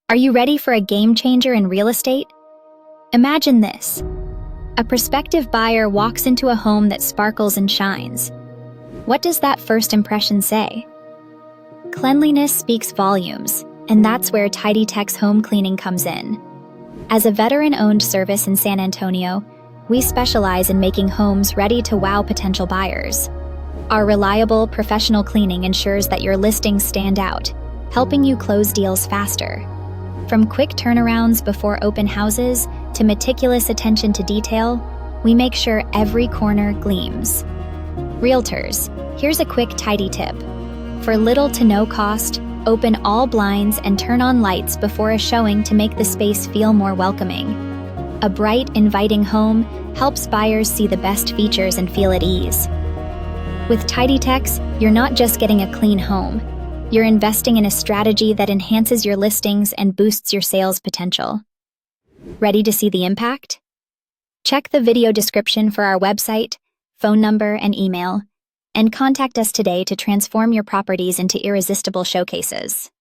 Are you ready for a game changer in real estate? Imagine this. A prospective buyer walks into a home that sparkles and shines. What does that first impression say? Cleanliness speaks volumes, and that's where TidyTex home cleaning comes in. As a veteran-owned service in San Antonio, we specialize in making homes ready to wow potential buyers. Our reliable, professional cleaning ensures that your listings stand out, helping you close deals faster. From quick turnarounds before open houses to meticulous attention to detail, we make sure every corner gleams. Realtors, here's a quick tidy tip. For little to no cost, open all blinds and turn on lights before a showing to make the space feel more welcoming. A bright, inviting home helps buyers see the best features and feel at ease. With TidyTex, you're not just getting a clean home. You're investing in a strategy that enhances your listings and boosts your sales potential. Ready to see the impact? Check the video description for our website, phone number, and email, and contact us today to transform your properties into irresistible showcases.